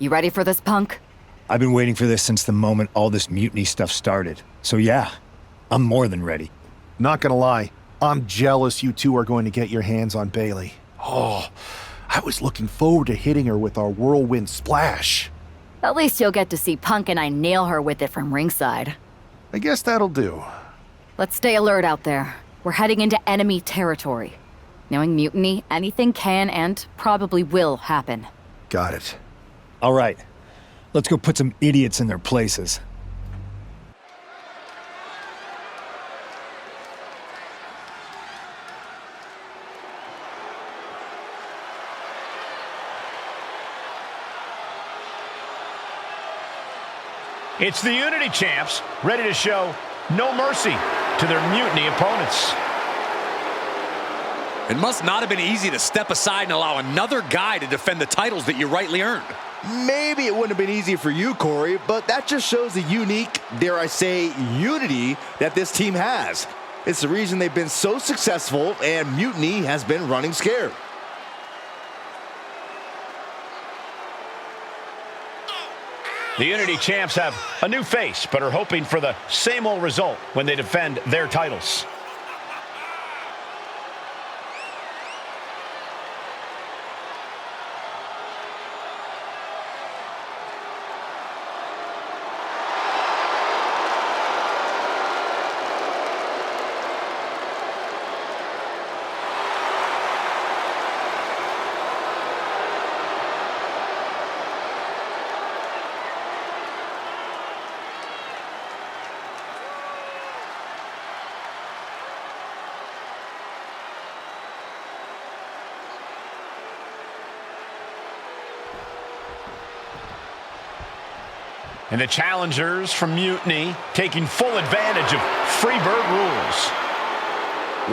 You ready for this, Punk? I've been waiting for this since the moment all this mutiny stuff started. So yeah, I'm more than ready. Not gonna lie, I'm jealous you two are going to get your hands on Bailey. Oh, I was looking forward to hitting her with our whirlwind splash. At least you'll get to see Punk and I nail her with it from ringside. I guess that'll do. Let's stay alert out there. We're heading into enemy territory. Knowing mutiny, anything can and probably will happen. Got it. All right, let's go put some idiots in their places. It's the Unity Champs, ready to show no mercy to their mutiny opponents. It must not have been easy to step aside and allow another guy to defend the titles that you rightly earned. Maybe it wouldn't have been easy for you, Corey, but that just shows the unique, dare I say, unity that this team has. It's the reason they've been so successful and mutiny has been running scared. The Unity Champs have a new face, but are hoping for the same old result when they defend their titles. And the challengers from Mutiny taking full advantage of Freebird rules.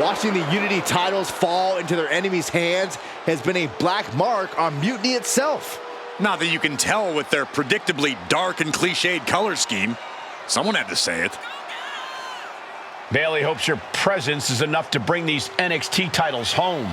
Watching the Unity titles fall into their enemies' hands has been a black mark on Mutiny itself. Not that you can tell with their predictably dark and cliched color scheme. Someone had to say it. Bailey hopes your presence is enough to bring these NXT titles home.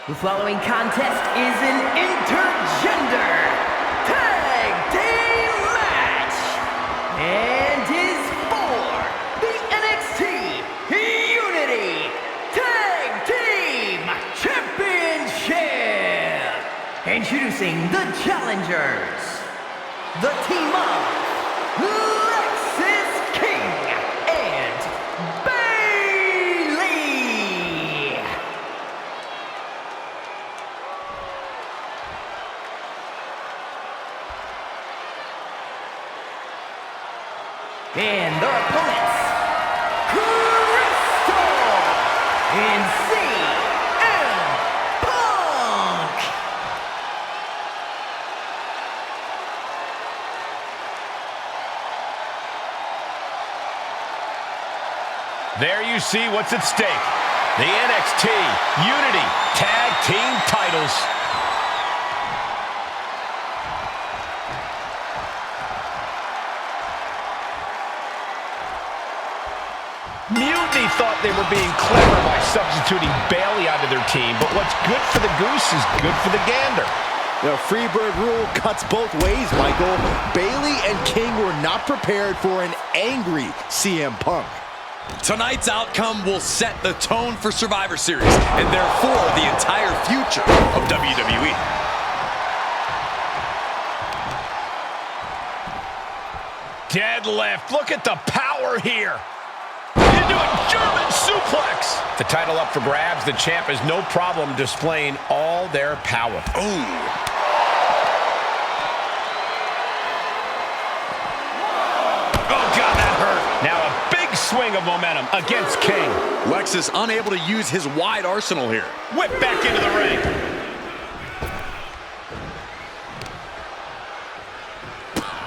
The following contest is an intergender tag team match and is for the NXT Unity Tag Team Championship. Introducing the challengers, the team of Lexis King and Bailey. And their opponents, Crystal and CM Punk. There you see what's at stake. The NXT Unity Tag Team titles. Mutiny thought they were being clever by substituting Bailey onto their team, but what's good for the goose is good for the gander. The Freebird rule cuts both ways, Michael. Bailey and King were not prepared for an angry CM Punk. Tonight's outcome will set the tone for Survivor Series and therefore the entire future of WWE. Deadlift, look at the power here. Into a German suplex. The title up for grabs, the champ has no problem displaying all their power. Oh. swing of momentum against King. Lex is unable to use his wide arsenal here. Whip back into the ring.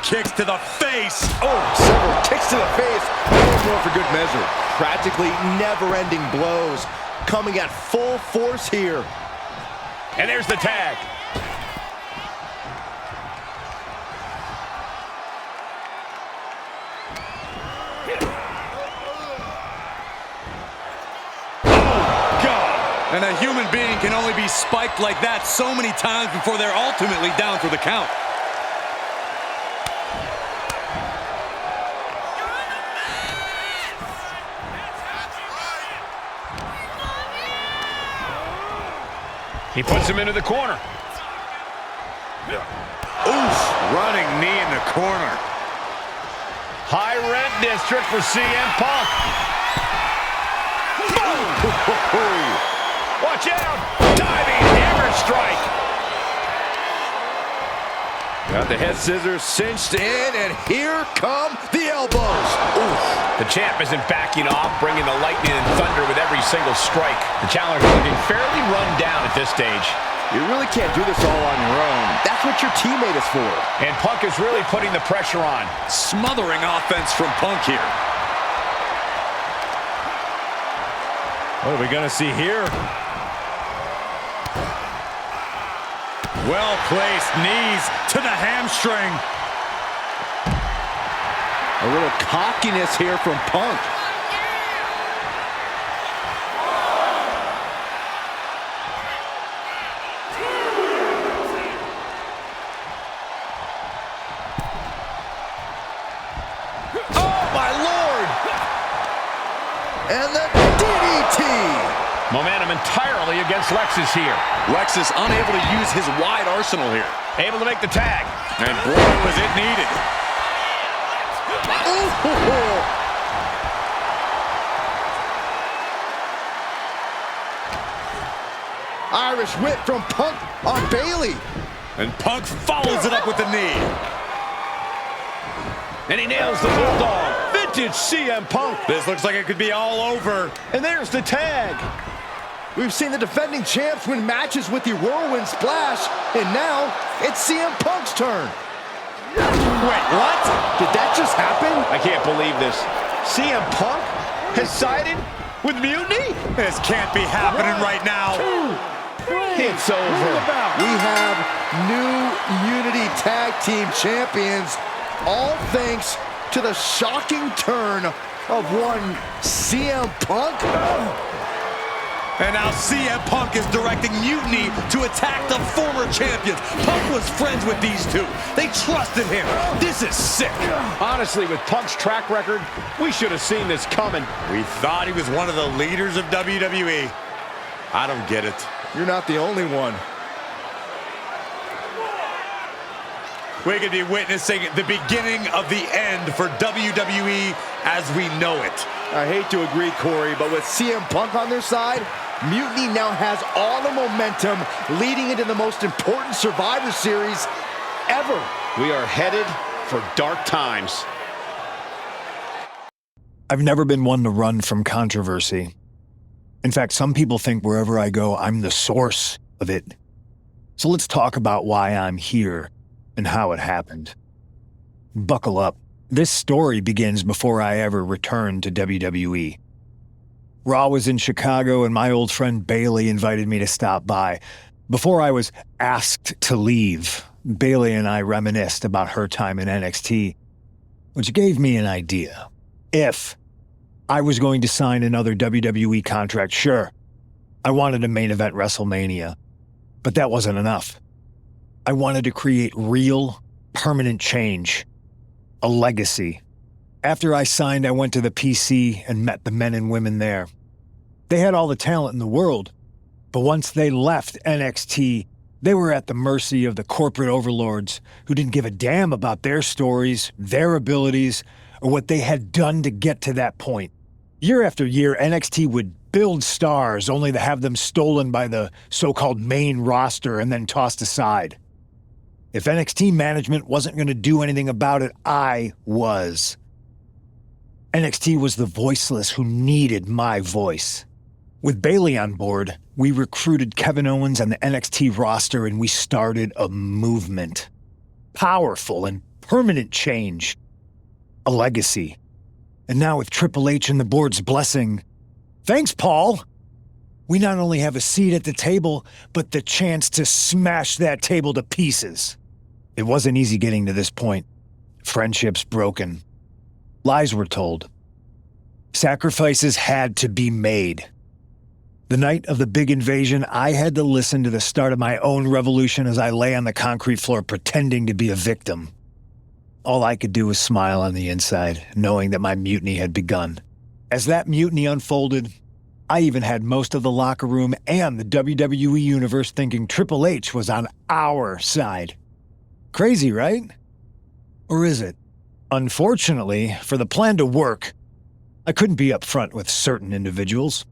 Kicks to the face. Oh, several kicks to the face. More for good measure. Practically never-ending blows coming at full force here. And there's the tag. And a human being can only be spiked like that so many times before they're ultimately down for the count. He puts him into the corner. Oof, running knee in the corner. High rent district for CM Punk. Watch out! Diving hammer strike. Got the head scissors cinched in, and here come the elbows. Oof. The champ isn't backing off, bringing the lightning and thunder with every single strike. The challenger looking fairly run down at this stage. You really can't do this all on your own. That's what your teammate is for. And Punk is really putting the pressure on. Smothering offense from Punk here. What are we going to see here? Well-placed knees to the hamstring. A little cockiness here from Punk. Oh, my Lord! And the DDT! Momentum entirely against Lexus here. Lex is unable to use his wide arsenal here. Able to make the tag. And boy, was it needed. Irish whip from Punk on Bailey. And Punk follows it up with the knee. And he nails the bulldog. Vintage CM Punk. This looks like it could be all over. And there's the tag. We've seen the defending champs win matches with the whirlwind splash, and now it's CM Punk's turn. Wait, what? Did that just happen? I can't believe this. CM Punk has sided with Mutiny? This can't be happening right now. It's over. We have new Unity Tag Team Champions, all thanks to the shocking turn of one CM Punk. And now CM Punk is directing Mutiny to attack the former champions. Punk was friends with these two. They trusted him. This is sick. Honestly, with Punk's track record, we should have seen this coming. We thought he was one of the leaders of WWE. I don't get it. You're not the only one. We could be witnessing the beginning of the end for WWE as we know it. I hate to agree, Corey, but with CM Punk on their side, Mutiny now has all the momentum leading into the most important Survivor Series ever. We are headed for dark times. I've never been one to run from controversy. In fact, some people think wherever I go, I'm the source of it. So let's talk about why I'm here and how it happened. Buckle up. This story begins before I ever returned to WWE. Raw was in Chicago and my old friend Bailey invited me to stop by. Before I was asked to leave, Bailey and I reminisced about her time in NXT, which gave me an idea. If I was going to sign another WWE contract, sure, I wanted a main event WrestleMania, but that wasn't enough. I wanted to create real, permanent change, a legacy. After I signed, I went to the PC and met the men and women there. They had all the talent in the world, but once they left NXT, they were at the mercy of the corporate overlords who didn't give a damn about their stories, their abilities, or what they had done to get to that point. Year after year, NXT would build stars only to have them stolen by the so-called main roster and then tossed aside. If NXT management wasn't going to do anything about it, I was. NXT was the voiceless who needed my voice. With Bayley on board, we recruited Kevin Owens and the NXT roster, and we started a movement. Powerful and permanent change. A legacy. And now with Triple H and the board's blessing, thanks, Paul! We not only have a seat at the table, but the chance to smash that table to pieces. It wasn't easy getting to this point. Friendships broken. Lies were told. Sacrifices had to be made. The night of the big invasion, I had to listen to the start of my own revolution as I lay on the concrete floor pretending to be a victim. All I could do was smile on the inside, knowing that my mutiny had begun. As that mutiny unfolded, I even had most of the locker room and the WWE Universe thinking Triple H was on our side. Crazy, right? Or is it? Unfortunately, for the plan to work, I couldn't be upfront with certain individuals.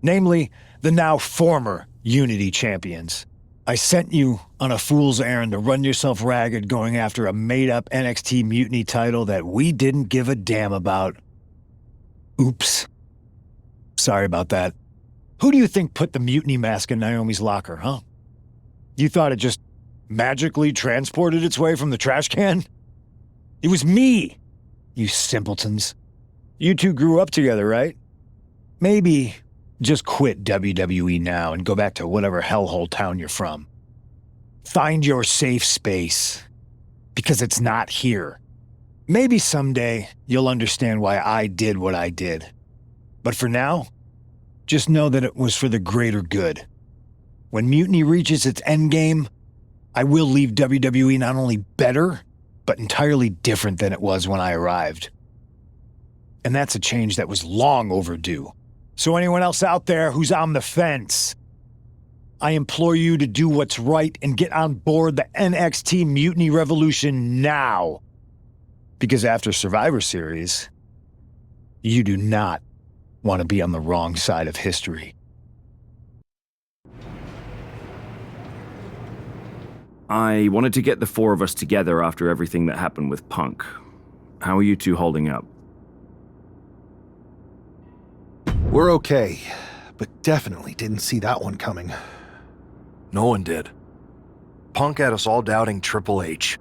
Namely, the now former Unity champions. I sent you on a fool's errand to run yourself ragged going after a made-up NXT Mutiny title that we didn't give a damn about. Oops. Sorry about that. Who do you think put the Mutiny mask in Naomi's locker, huh? You thought it just magically transported its way from the trash can? It was me, you simpletons. You two grew up together, right? Maybe just quit WWE now and go back to whatever hellhole town you're from. Find your safe space, because it's not here. Maybe someday you'll understand why I did what I did. But for now, just know that it was for the greater good. When Mutiny reaches its endgame, I will leave WWE not only better, but entirely different than it was when I arrived. And that's a change that was long overdue. So anyone else out there who's on the fence, I implore you to do what's right and get on board the NXT Mutiny Revolution now. Because after Survivor Series, you do not want to be on the wrong side of history. I wanted to get the four of us together after everything that happened with Punk. How are you two holding up? We're okay, but definitely didn't see that one coming. No one did. Punk had us all doubting Triple H.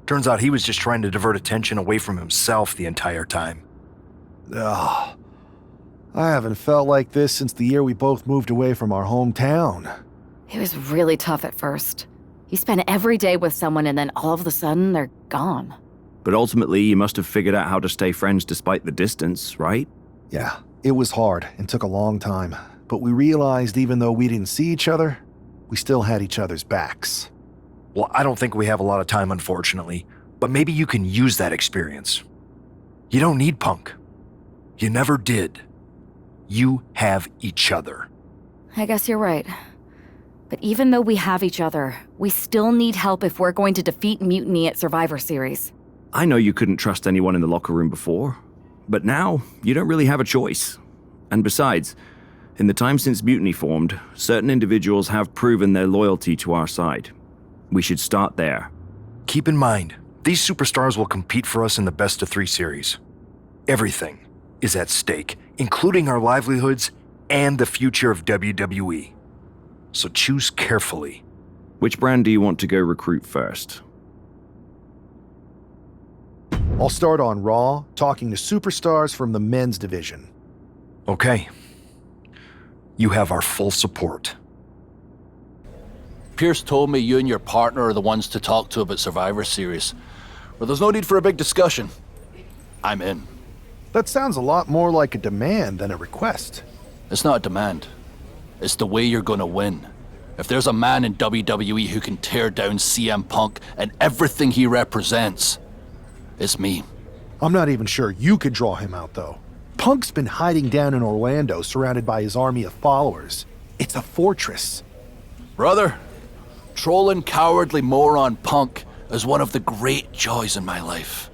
Turns out he was just trying to divert attention away from himself the entire time. Ugh. I haven't felt like this since the year we both moved away from our hometown. It was really tough at first. You spend every day with someone and then all of a sudden they're gone. But ultimately, you must have figured out how to stay friends despite the distance, right? Yeah, it was hard and took a long time. But we realized even though we didn't see each other, we still had each other's backs. Well, I don't think we have a lot of time, unfortunately, but maybe you can use that experience. You don't need Punk. You never did. You have each other. I guess you're right. But even though we have each other, we still need help if we're going to defeat Mutiny at Survivor Series. I know you couldn't trust anyone in the locker room before, but now you don't really have a choice. And besides, in the time since Mutiny formed, certain individuals have proven their loyalty to our side. We should start there. Keep in mind, these superstars will compete for us in the best-of-3 series. Everything is at stake, including our livelihoods and the future of WWE. So choose carefully. Which brand do you want to go recruit first? I'll start on Raw, talking to superstars from the men's division. Okay. You have our full support. Pierce told me you and your partner are the ones to talk to about Survivor Series. But there's no need for a big discussion. I'm in. That sounds a lot more like a demand than a request. It's not a demand. It's the way you're gonna win. If there's a man in WWE who can tear down CM Punk and everything he represents, it's me. I'm not even sure you could draw him out, though. Punk's been hiding down in Orlando, surrounded by his army of followers. It's a fortress. Brother, trolling cowardly moron Punk is one of the great joys in my life.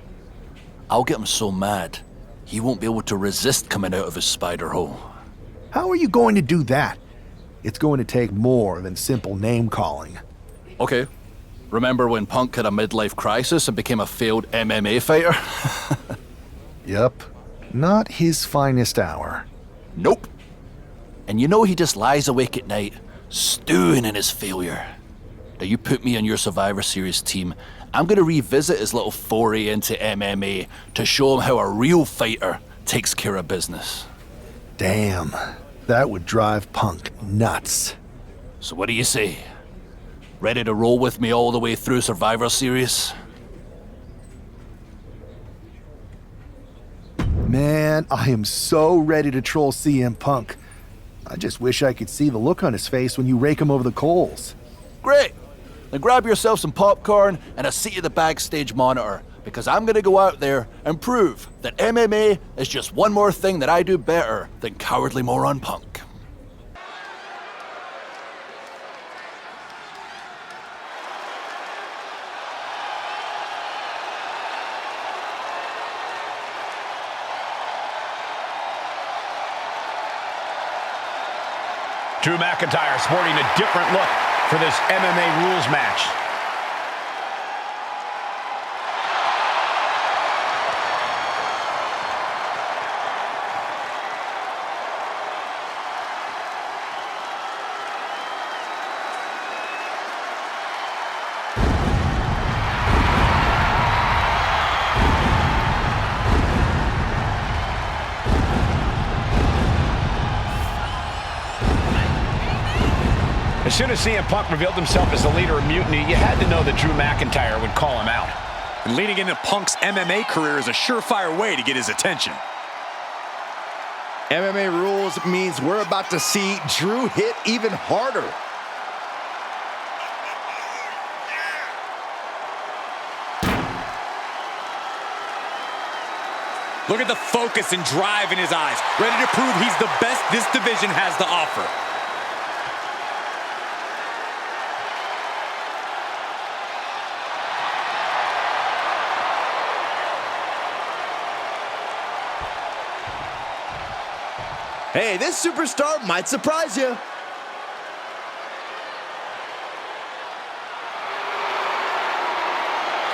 I'll get him so mad, he won't be able to resist coming out of his spider hole. How are you going to do that? It's going to take more than simple name-calling. Okay. Remember when Punk had a midlife crisis and became a failed MMA fighter? Yep. Not his finest hour. Nope. And you know he just lies awake at night, stewing in his failure. Now you put me on your Survivor Series team, I'm gonna revisit his little foray into MMA to show him how a real fighter takes care of business. Damn, that would drive Punk nuts. So what do you say? Ready to roll with me all the way through Survivor Series? Man, I am so ready to troll CM Punk. I just wish I could see the look on his face when you rake him over the coals. Great! Then grab yourself some popcorn and a seat at the backstage monitor, because I'm gonna go out there and prove that MMA is just one more thing that I do better than cowardly moron Punk. Drew McIntyre sporting a different look for this MMA rules match. As soon as CM Punk revealed himself as the leader of Mutiny, you had to know that Drew McIntyre would call him out. And leading into Punk's MMA career is a surefire way to get his attention. MMA rules means we're about to see Drew hit even harder. Look at the focus and drive in his eyes, ready to prove he's the best this division has to offer. Hey, this superstar might surprise you.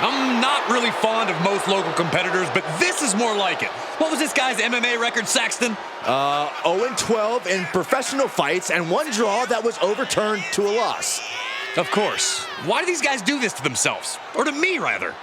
I'm not really fond of most local competitors, but this is more like it. What was this guy's MMA record, Saxton? 0-12 in professional fights and one draw that was overturned to a loss. Of course. Why do these guys do this to themselves? Or to me, rather?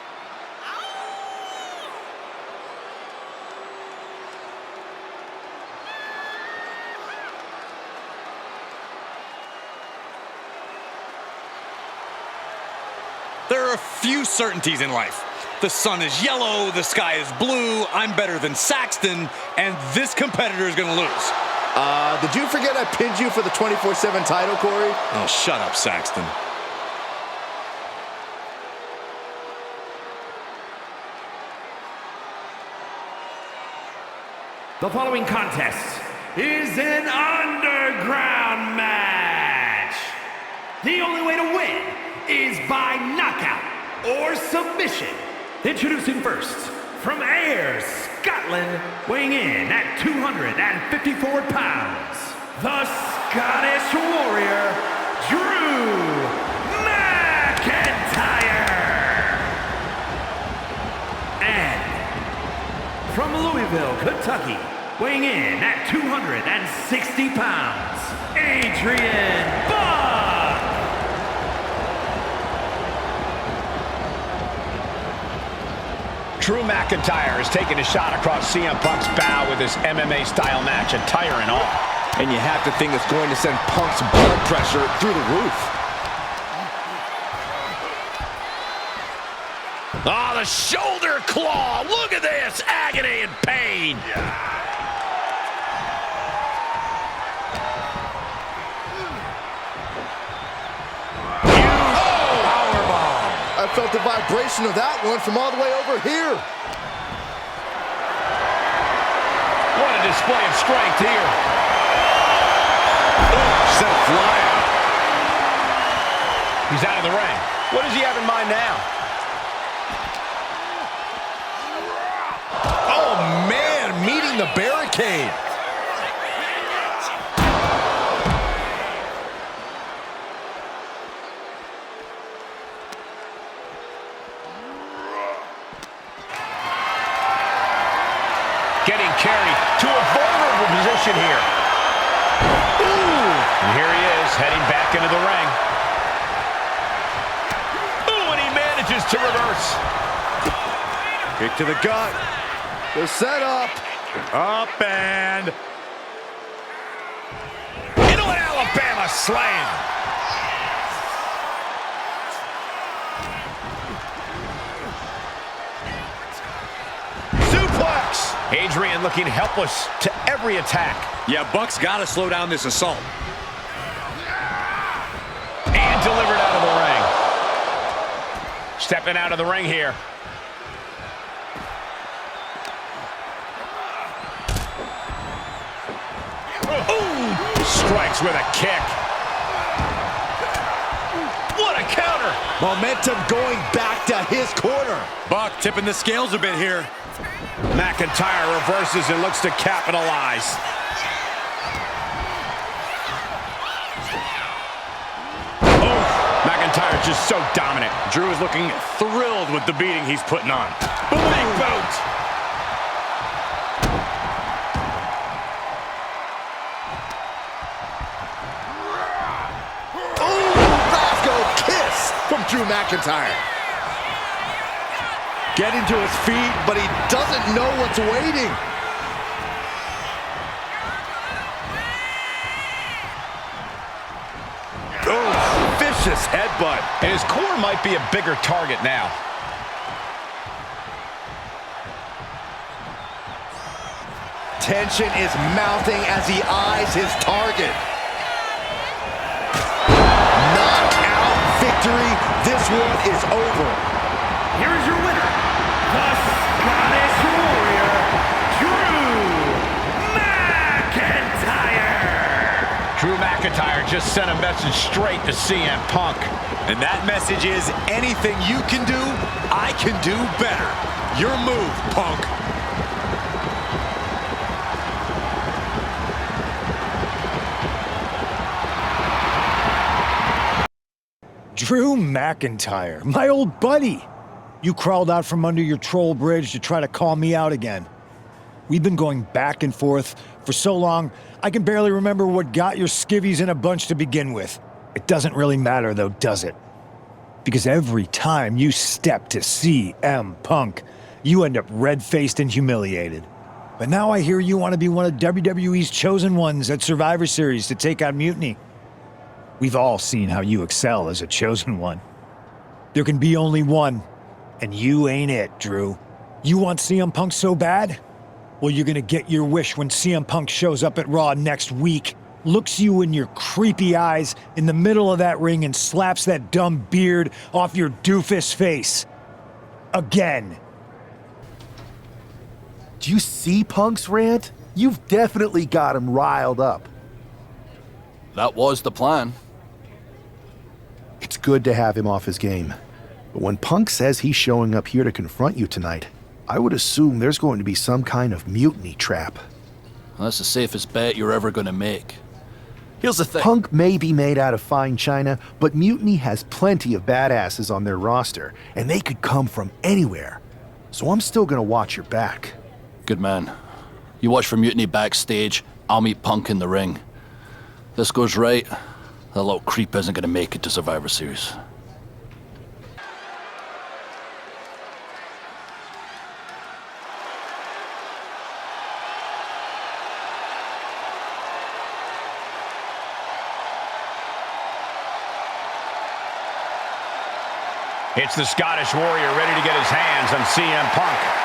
There are a few certainties in life. The sun is yellow, the sky is blue, I'm better than Saxton, and this competitor is gonna lose. Did you forget I pinned you for the 24/7 title, Corey? Oh, shut up, Saxton. The following contest is an underground match. The only way to win is by knockout or submission. Introducing first, from Ayr, Scotland, weighing in at 254 pounds, the Scottish Warrior, Drew McIntyre. And from Louisville, Kentucky, weighing in at 260 pounds, Adrian Buck. Drew McIntyre is taking a shot across CM Punk's bow with his MMA-style match, attire and all. And you have to think it's going to send Punk's blood pressure through the roof. Oh, the shoulder claw. Look at this. Agony and pain. I felt the vibration of that one from all the way over here. What a display of strength here. Sent flying. He's out of the ring. What does he have in mind now? Oh, man, meeting the barricade. Getting carried to a vulnerable position here. Ooh! And here he is, heading back into the ring. Ooh, and he manages to reverse. Kick to the gut. The setup. Up and... into an Alabama slam. Suplex. Adrian looking helpless to every attack. Yeah, Buck's got to slow down this assault. And delivered out of the ring. Stepping out of the ring here. Ooh, strikes with a kick. What a counter. Momentum going back to his corner. Buck tipping the scales a bit here. McIntyre reverses and looks to capitalize. Oh, McIntyre just so dominant. Drew is looking thrilled with the beating he's putting on. Big boot. From Drew McIntyre. Getting to his feet, but he doesn't know what's waiting. Oh, vicious headbutt. And his core might be a bigger target now. Tension is mounting as he eyes his target. Victory. This one is over. Here is your winner, the Scottish Warrior, Drew McIntyre. Drew McIntyre just sent a message straight to CM Punk. And that message is, anything you can do, I can do better. Your move, Punk. Drew McIntyre, my old buddy. You crawled out from under your troll bridge to try to call me out again. We've been going back and forth for so long, I can barely remember what got your skivvies in a bunch to begin with. It doesn't really matter though, does it? Because every time you step to CM Punk, you end up red-faced and humiliated. But now I hear you want to be one of WWE's chosen ones at Survivor Series to take out Mutiny. We've all seen how you excel as a chosen one. There can be only one, and you ain't it, Drew. You want CM Punk so bad? Well, you're gonna get your wish when CM Punk shows up at Raw next week, looks you in your creepy eyes in the middle of that ring and slaps that dumb beard off your doofus face. Again. Do you see Punk's rant? You've definitely got him riled up. That was the plan. It's good to have him off his game. But when Punk says he's showing up here to confront you tonight, I would assume there's going to be some kind of mutiny trap. That's the safest bet you're ever going to make. Here's the thing. Punk may be made out of fine china, but Mutiny has plenty of badasses on their roster, and they could come from anywhere. So I'm still going to watch your back. Good man. You watch for Mutiny backstage, I'll meet Punk in the ring. This goes right, that little creep isn't going to make it to Survivor Series. It's the Scottish Warrior ready to get his hands on CM Punk.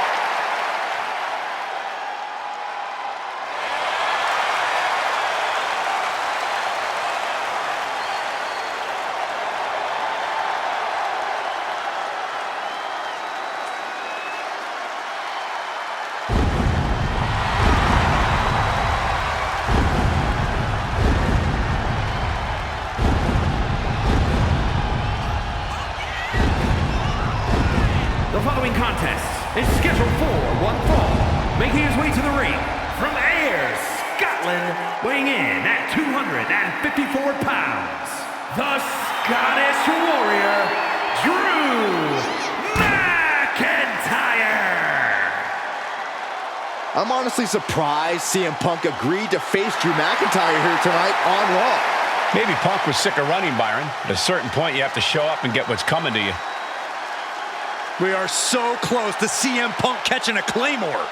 The following contest is scheduled for one fall. Making his way to the ring from Ayr, Scotland, weighing in at 254 pounds, the Scottish Warrior, Drew McIntyre. I'm honestly surprised CM Punk agreed to face Drew McIntyre here tonight on Raw. Maybe Punk was sick of running, Byron. At a certain point, you have to show up and get what's coming to you. We are so close to CM Punk catching a Claymore.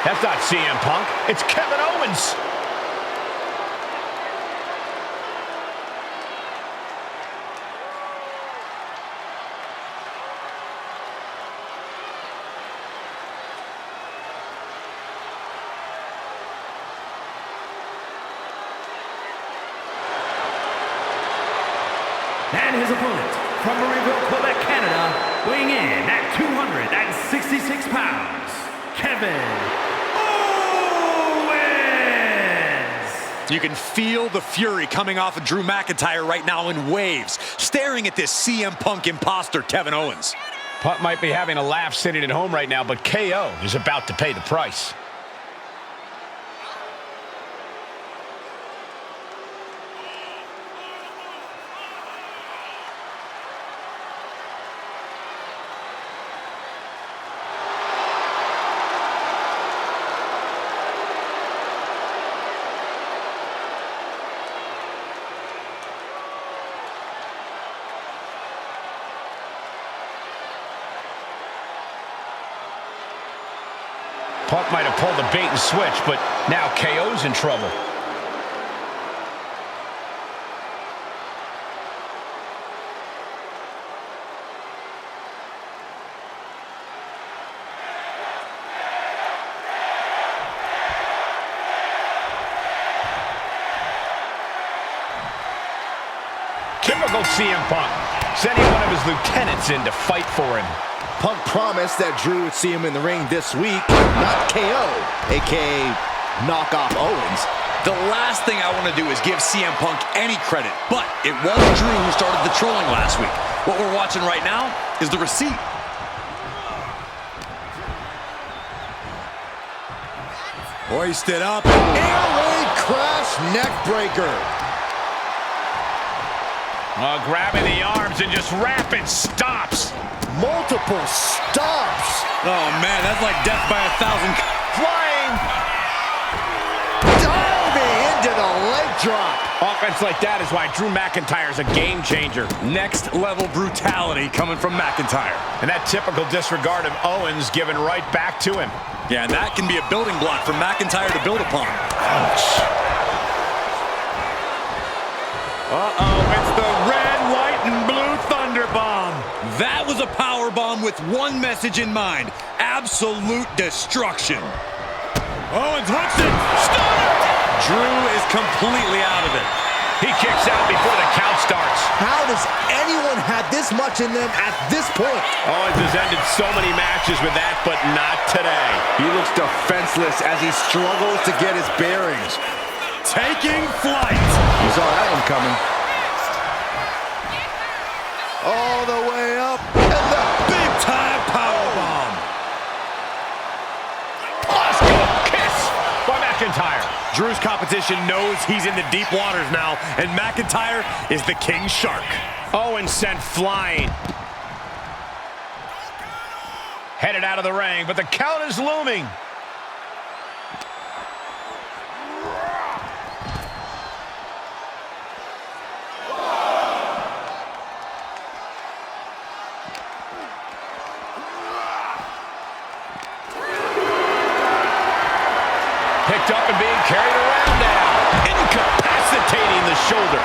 That's not CM Punk. It's Kevin Owens. And his opponent, from Marieville, Quebec, Canada, weighing in at 266 pounds, Kevin Owens! You can feel the fury coming off of Drew McIntyre right now in waves, staring at this CM Punk imposter, Kevin Owens. Punk might be having a laugh sitting at home right now, but KO is about to pay the price. Punk might have pulled the bait and switch, but now KO's in trouble. Typical CM Punk, sending one of his lieutenants in to fight for him. Punk promised that Drew would see him in the ring this week, not KO, a.k.a. knock off Owens. The last thing I want to do is give CM Punk any credit, but it was Drew who started the trolling last week. What we're watching right now is the receipt. Hoisted up, air raid crash neck breaker. Grabbing the arms and just rapid stops. Multiple stops. Oh man, that's like death by 1,000. Flying. Diving into the leg drop. Offense like that is why Drew McIntyre's a game changer. Next level brutality coming from McIntyre. And that typical disregard of Owens given right back to him. Yeah, and that can be a building block for McIntyre to build upon. Ouch. Uh-oh, it's the red, white, and blue Thunder Bomb. That was a power bomb with one message in mind: absolute destruction. Owens hooks it. Stunner! Drew is completely out of it. He kicks out before the count starts. How does anyone have this much in them at this point? Owens has ended so many matches with that, but not today. He looks defenseless as he struggles to get his bearings. Taking flight. You saw that one coming. All the way up, and the Big-time powerbomb. Oscar kiss by McIntyre. Drew's competition knows he's in the deep waters now, and McIntyre is the king shark. Owens sent flying. Headed out of the ring, but the count is looming. Picked up and being carried around now. Incapacitating the shoulder.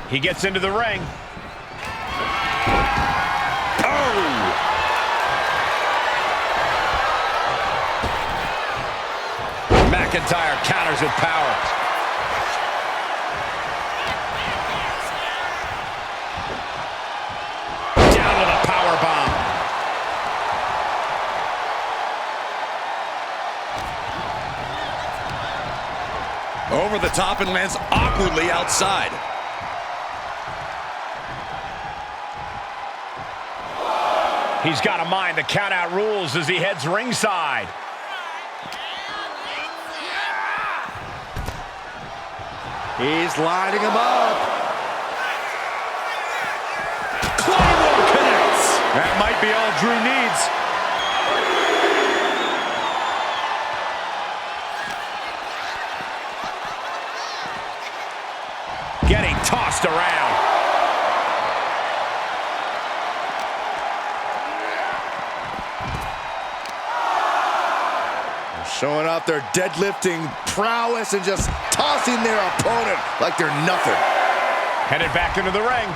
He gets into the ring. McIntyre counters with power. Down with a power bomb. Over the top and lands awkwardly outside. He's got to mind the count-out rules as he heads ringside. He's lining him up. Claymore connects. That might be all Drew needs. Getting tossed around. Showing off their deadlifting prowess and just tossing their opponent like they're nothing. Headed back into the ring.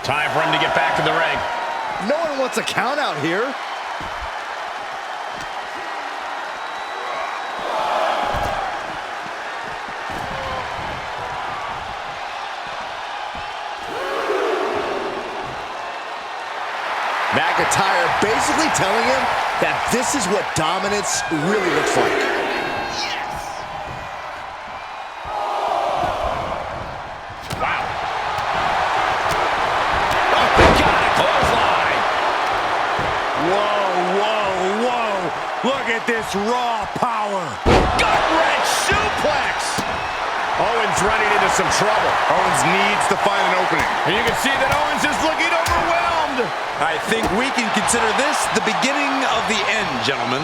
Time for him to get back in the ring. No one wants a count out here. McIntyre basically telling him that this is what dominance really looks like. Wow. Oh, they got a clothesline. Whoa, whoa, whoa. Look at this raw power. Gut-wrench suplex. Owens running into some trouble. Owens needs to find an opening. And you can see that Owens is looking overwhelmed. I think we can consider this the beginning of the end, gentlemen.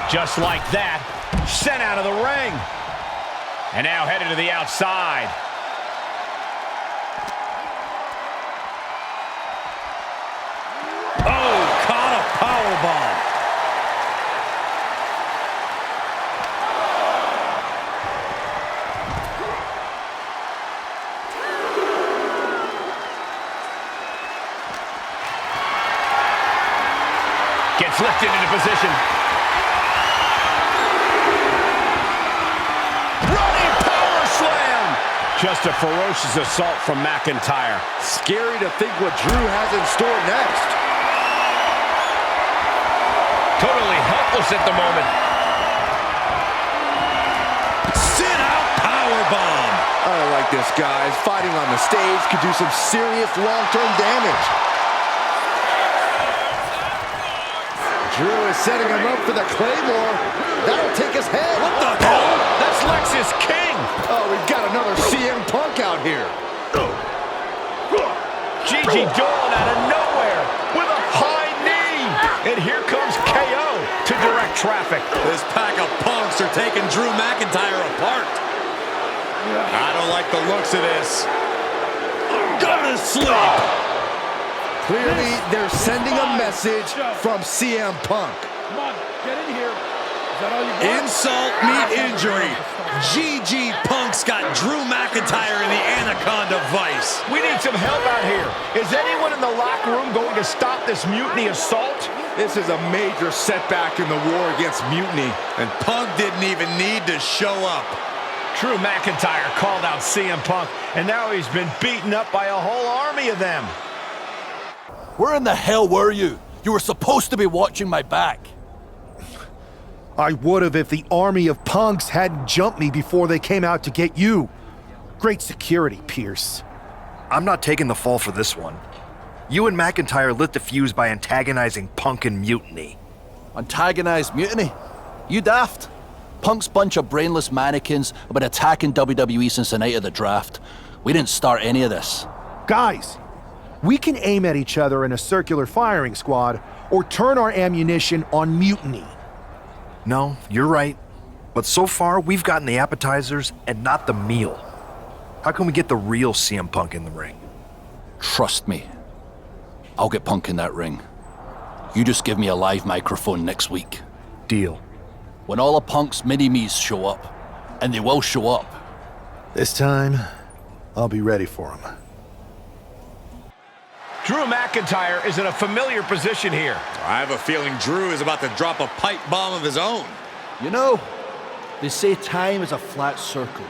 Just like that, sent out of the ring. And now headed to the outside. Oh, caught a powerbomb. Gets lifted into position. Running power slam. Just a ferocious assault from McIntyre. Scary to think what Drew has in store next. Totally helpless at the moment. Sit out powerbomb. I don't like this, guys. Fighting on the stage could do some serious long-term damage. Drew is setting him up for the Claymore. That'll take his head. What the hell? That's Lexis King. Oh, we've got another CM Punk out here. Gigi Dolan out of nowhere with a high knee. And here comes KO to direct traffic. This pack of punks are taking Drew McIntyre apart. I don't like the looks of this. Gonna sleep. Clearly, they're sending a message from CM Punk. Come on, get in here. Is that all you got? Insult meet injury. GG Punk's got Drew McIntyre in the Anaconda Vice. We need some help out here. Is anyone in the locker room going to stop this mutiny assault? This is a major setback in the war against mutiny. And Punk didn't even need to show up. Drew McIntyre called out CM Punk, and now he's been beaten up by a whole army of them. Where in the hell were you? You were supposed to be watching my back. I would have if the army of punks hadn't jumped me before they came out to get you. Great security, Pierce. I'm not taking the fall for this one. You and McIntyre lit the fuse by antagonizing Punk and Mutiny. Antagonized Mutiny? You daft? Punk's bunch of brainless mannequins have been attacking WWE since the night of the draft. We didn't start any of this. Guys, we can aim at each other in a circular firing squad or turn our ammunition on Mutiny. No, you're right. But so far, we've gotten the appetizers and not the meal. How can we get the real CM Punk in the ring? Trust me. I'll get Punk in that ring. You just give me a live microphone next week. Deal. When all of Punk's mini-me's show up, and they will show up. This time, I'll be ready for him. Drew McIntyre is in a familiar position here. I have a feeling Drew is about to drop a pipe bomb of his own. You know, they say time is a flat circle,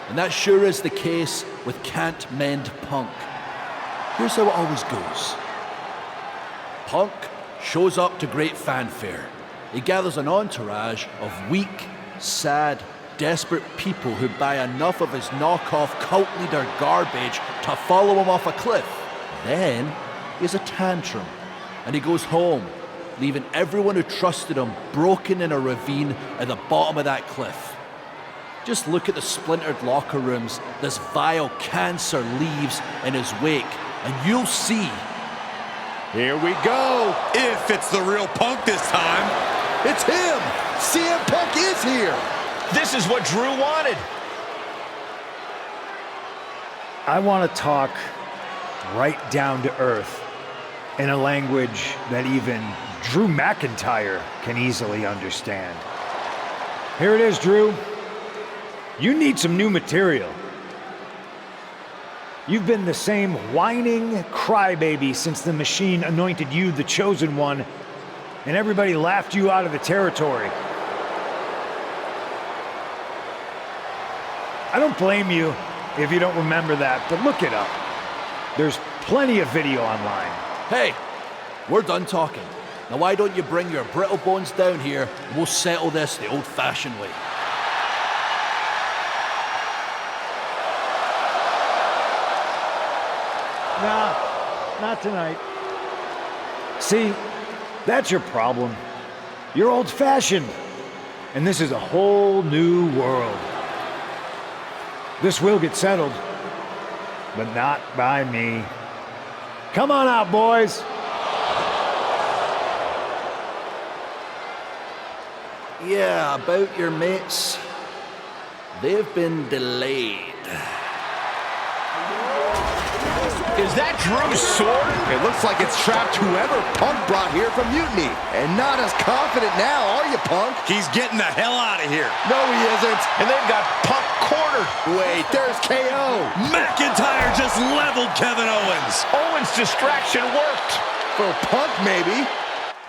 and that sure is the case with Can't Mend Punk. Here's how it always goes. Punk shows up to great fanfare. He gathers an entourage of weak, sad, desperate people who buy enough of his knockoff cult leader garbage to follow him off a cliff. Then he has a tantrum, and he goes home, leaving everyone who trusted him broken in a ravine at the bottom of that cliff. Just look at the splintered locker rooms this vile cancer leaves in his wake, and you'll see. Here we go. If it's the real Punk this time. It's him! CM Punk is here! This is what Drew wanted. I want to talk right down to earth in a language that even Drew McIntyre can easily understand. Here it is, Drew. You need some new material. You've been the same whining crybaby since the Machine anointed you the chosen one, and everybody laughed you out of the territory. I don't blame you if you don't remember that, but look it up. There's plenty of video online. Hey, we're done talking. Now why don't you bring your brittle bones down here and we'll settle this the old-fashioned way. Nah, not tonight. See, that's your problem. You're old-fashioned, and this is a whole new world. This will get settled, but not by me. Come on out, boys. Yeah, about your mates. They've been delayed. Is that Drew's sword? It looks like it's trapped whoever Punk brought here from Mutiny. And not as confident now, are you, Punk? He's getting the hell out of here. No, he isn't. And they've got Punk cornered. Wait, there's KO. McIntyre just leveled Kevin Owens. Owens' distraction worked. For Punk, maybe.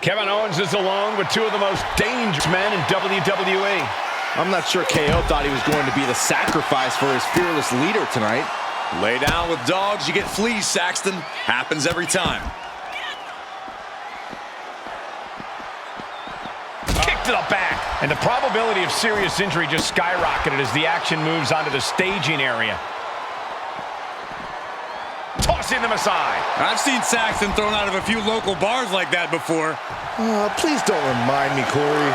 Kevin Owens is alone with two of the most dangerous men in WWE. I'm not sure KO thought he was going to be the sacrifice for his fearless leader tonight. Lay down with dogs, you get fleas, Saxton. Happens every time. Kick to the back. And the probability of serious injury just skyrocketed as the action moves onto the staging area. Tossing them aside. I've seen Saxton thrown out of a few local bars like that before. Please don't remind me, Corey.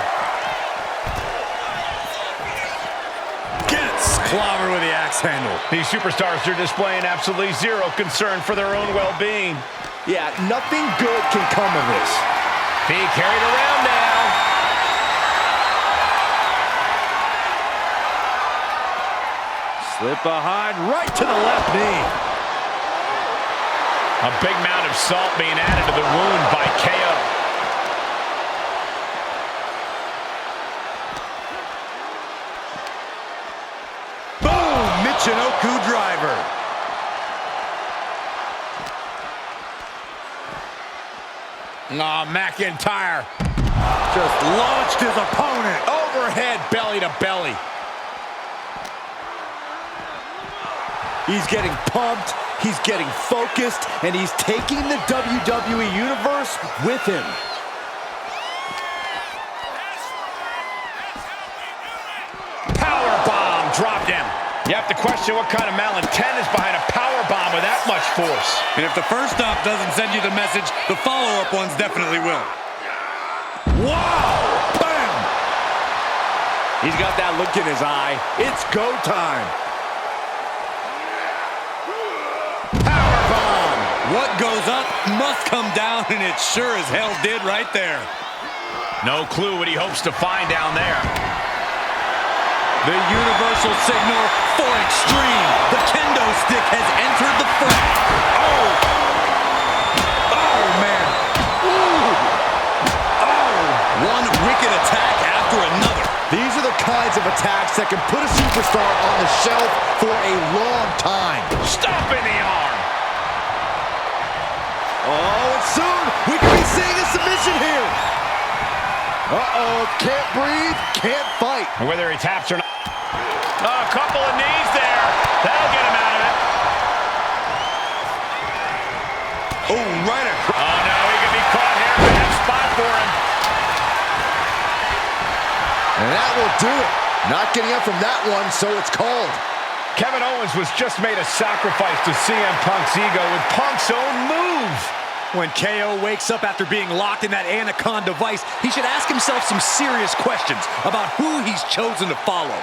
Clobber with the axe handle. These superstars are displaying absolutely zero concern for their own well-being. Yeah, nothing good can come of this. Being carried around now. Slip behind, right to the left knee. A big amount of salt being added to the wound by KO. Michinoku driver. McIntyre just launched his opponent. overhead belly to belly. He's getting pumped, he's getting focused, and he's taking the WWE Universe with him. Powerbomb dropped him. You have to question what kind of malintent is behind a powerbomb with that much force. And if the first stop doesn't send you the message, the follow-up ones definitely will. Wow! Bam! He's got that look in his eye. It's go time. Powerbomb! What goes up must come down, and it sure as hell did right there. No clue what he hopes to find down there. The universal signal for extreme. The kendo stick has entered the frame. Oh! Oh, man. Ooh. Oh! One wicked attack after another. These are the kinds of attacks that can put a superstar on the shelf for a long time. Stop in the arm. Oh, and soon we could be seeing a submission here. Uh-oh, can't breathe, can't fight. And whether he taps or not. Oh, a couple of knees there. That'll get him out of it. Oh, right across. Oh, no, he could be caught here. Bad spot for him. And that will do it. Not getting up from that one, so it's called. Kevin Owens was just made a sacrifice to CM Punk's ego with Punk's own move. When KO wakes up after being locked in that Anaconda vice, he should ask himself some serious questions about who he's chosen to follow.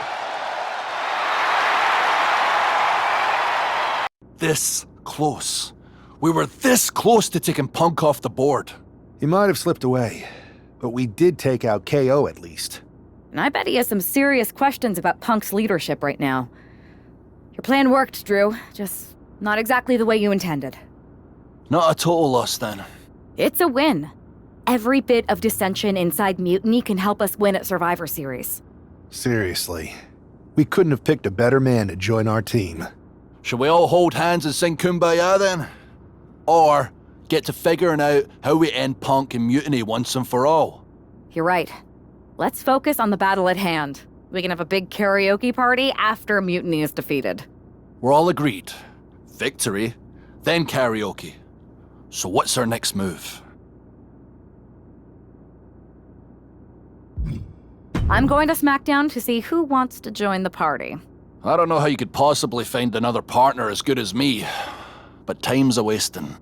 This close. We were this close to taking Punk off the board. He might have slipped away, but we did take out KO at least. And I bet he has some serious questions about Punk's leadership right now. Your plan worked, Drew. Just not exactly the way you intended. Not a total loss, then. It's a win. Every bit of dissension inside Mutiny can help us win at Survivor Series. Seriously. We couldn't have picked a better man to join our team. Shall we all hold hands and sing Kumbaya, then? Or get to figuring out how we end Punk and Mutiny once and for all? You're right. Let's focus on the battle at hand. We can have a big karaoke party after Mutiny is defeated. We're all agreed. Victory, then karaoke. So what's our next move? I'm going to SmackDown to see who wants to join the party. I don't know how you could possibly find another partner as good as me, but time's a-wasting.